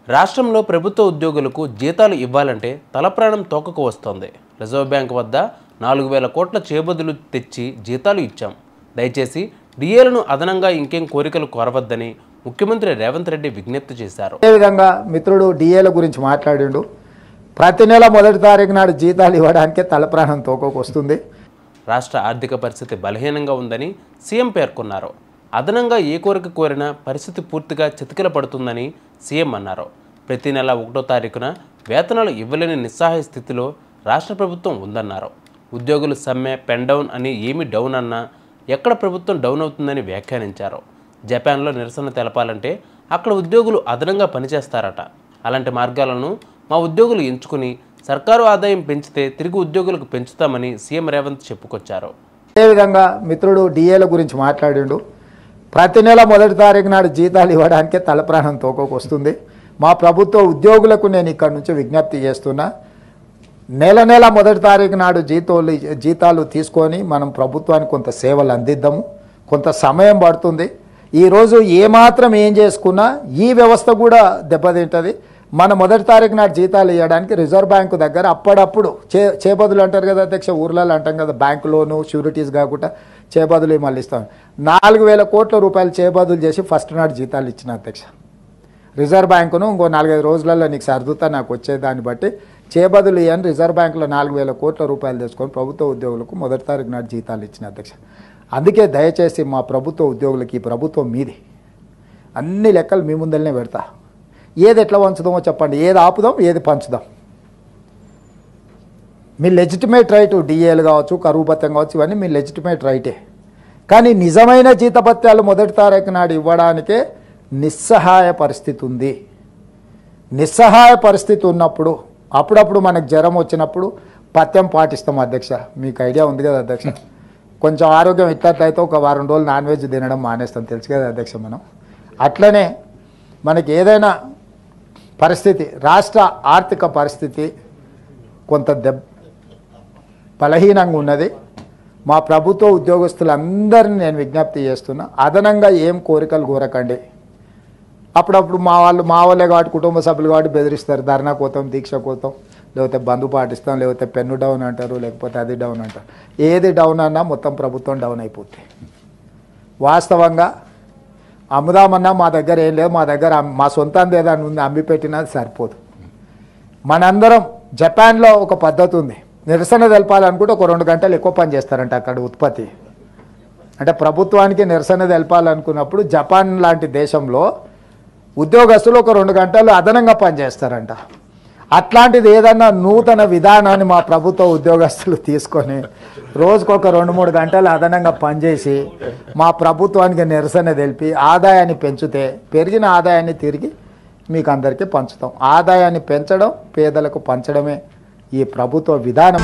రాష్ట్రంలో ప్రభుత్వ ఉద్యోగులకు జీతాలు ఇవ్వాలంటే తలప్రాణం తోకకు వస్తోంది. రిజర్వ్ బ్యాంక్ వద్ద 4000 కోట్ల చేబదులు తెచ్చి జీతాలు ఇచ్చాం. దయచేసి డిఏలను అదనంగా ఇంకేం కోరికలు కోరవద్దని ముఖ్యమంత్రి రేవంత్ రెడ్డి విజ్ఞప్తి చేశారు. అదే విధంగా మిత్రుడు డిఏల గురించి మాట్లాడిండు. ప్రతి నెల మొదటి తారీఖు నాడు జీతాలు ఇవ్వడానికే తలప్రాణం తోకకు వస్తుంది. రాష్ట్ర ఆర్థిక పరిస్థితి బలహీనంగా ఉందని సీఎం పేర్కొన్నారు. అదనంగా ఏ కోరిక కోరినా పరిస్థితి పూర్తిగా చితికిల పడుతుందని సీఎం అన్నారు. ప్రతి నెల 1వ తారీఖున వేతనాలు ఇవ్వలేని నిస్సహాయ స్థితిలో రాష్ట్ర ప్రభుత్వం ఉందన్నారు. ఉద్యోగులు సమ్మె పెన్ డౌన్ అని ఏమి డౌన్ అన్నా ఎక్కడ ప్రభుత్వం డౌన్ అవుతుందని వ్యాఖ్యానించారు. జపాన్లో నిరసన తెలపాలంటే అక్కడ ఉద్యోగులు అదనంగా పనిచేస్తారట. అలాంటి మార్గాలను మా ఉద్యోగులు ఎంచుకుని సర్కారు ఆదాయం పెంచితే తిరిగి ఉద్యోగులకు పెంచుతామని సీఎం రేవంత్ చెప్పుకొచ్చారు. అదేవిధంగా మిత్రుడు డిఏల గురించి మాట్లాడిండు. ప్రతి నెల మొదటి తారీఖు నాడు జీతాలు ఇవ్వడానికే తలప్రాణం తోకకు వస్తుంది. మా ప్రభుత్వ ఉద్యోగులకు నేను ఇక్కడ నుంచి విజ్ఞప్తి చేస్తున్నా, నెల మొదటి తారీఖు నాడు జీతాలు తీసుకొని మనం ప్రభుత్వానికి కొంత సేవలు అందిద్దాము. కొంత సమయం పడుతుంది. ఈరోజు ఏమాత్రం ఏం చేసుకున్నా ఈ వ్యవస్థ కూడా దెబ్బతింటుంది. మన మొదటి తారీఖు నాడు జీతాలు ఇవ్వడానికి రిజర్వ్ బ్యాంకు దగ్గర అప్పుడప్పుడు చేబదులు అంటారు కదా అధ్యక్ష, ఊర్లలో అంటాం కదా, బ్యాంకు లోను షూరిటీస్ కాకుండా చేబదులు మళ్ళీ ఇస్తాం. 4000 కోట్ల రూపాయలు చేబదులు చేసి ఫస్ట్ నాడు జీతాలు ఇచ్చిన అధ్యక్ష. రిజర్వ్ బ్యాంకును ఇంకో 4-5 రోజులలో నీకు సర్దుతా నాకు వచ్చేదాన్ని బట్టి చేబదులు ఇవ్వని రిజర్వ్ బ్యాంకులో 4000 కోట్ల రూపాయలు తెచ్చుకొని ప్రభుత్వ ఉద్యోగులకు మొదటి తారీఖు నాడు జీతాలు ఇచ్చిన అధ్యక్ష. అందుకే దయచేసి మా ప్రభుత్వ ఉద్యోగులకి ఈ ప్రభుత్వం మీది, అన్ని లెక్కలు మీ ముందరనే పెడతా. ఏది ఎట్లా పంచుదామో చెప్పండి, ఏది ఆపుదాం ఏది పంచుదాం. మీ లెజిటిమేట్ రైటు డిఏలు కావచ్చు, కరువు భత్యం కావచ్చు, ఇవన్నీ మీ లెజిటిమేట్ రైటే. కానీ నిజమైన జీతభత్యాలు మొదటి తారీఖు నాడు ఇవ్వడానికే నిస్సహాయ పరిస్థితి ఉంది. నిస్సహాయ పరిస్థితి ఉన్నప్పుడు అప్పుడప్పుడు మనకు జ్వరం వచ్చినప్పుడు పథ్యం పాటిస్తాం అధ్యక్ష. మీకు ఐడియా ఉంది కదా అధ్యక్ష. కొంచెం ఆరోగ్యం ఇట్లట్లయితే ఒక వారం రోజులు నాన్ వెజ్ తినడం మానేస్తాం, తెలుసు కదా అధ్యక్ష. మనం అట్లనే మనకి ఏదైనా పరిస్థితి, రాష్ట్ర ఆర్థిక పరిస్థితి కొంత బలహీనంగా ఉన్నది. మా ప్రభుత్వ ఉద్యోగస్తులందరినీ నేను విజ్ఞప్తి చేస్తున్నా, అదనంగా ఏం కోరికలు కోరకండి. అప్పుడప్పుడు మా వాళ్ళే కాబట్టి కుటుంబ సభ్యులు కాబట్టి బెదిరిస్తారు, ధర్నా కోతాం, దీక్ష కోతాం, లేకపోతే బంధు పాటిస్తాం, లేకపోతే పెన్ను డౌన్ అంటారు, లేకపోతే అది డౌన్ అంటారు. ఏది డౌన్ అన్నా మొత్తం ప్రభుత్వం డౌన్ అయిపోతుంది. వాస్తవంగా అమ్ముదామన్నా మా దగ్గర ఏం లేదు, మా దగ్గర మా సొంతంది ఏదైనా ఉంది అమ్మి పెట్టినా సరిపోదు. మనందరం జపాన్లో ఒక పద్ధతి ఉంది, నిరసన తెలపాలనుకుంటే ఒక 2 గంటలు ఎక్కువ పని చేస్తారంట అక్కడ ఉత్పత్తి. అంటే ప్రభుత్వానికి నిరసన తెలపాలనుకున్నప్పుడు జపాన్ లాంటి దేశంలో ఉద్యోగస్తులు ఒక 2 గంటలు అదనంగా పనిచేస్తారంట. అట్లాంటిది ఏదన్నా నూతన విధానాన్ని మా ప్రభుత్వ ఉద్యోగస్తులు తీసుకొని రోజుకొక 2-3 గంటలు అదనంగా పనిచేసి మా ప్రభుత్వానికి నిరసన తెలిపి ఆదాయాన్ని పెంచితే పెరిగిన ఆదాయాన్ని తిరిగి మీకు అందరికీ పంచుతాం. ఆదాయాన్ని పెంచడం, పేదలకు పంచడమే ఈ ప్రభుత్వ విధానం.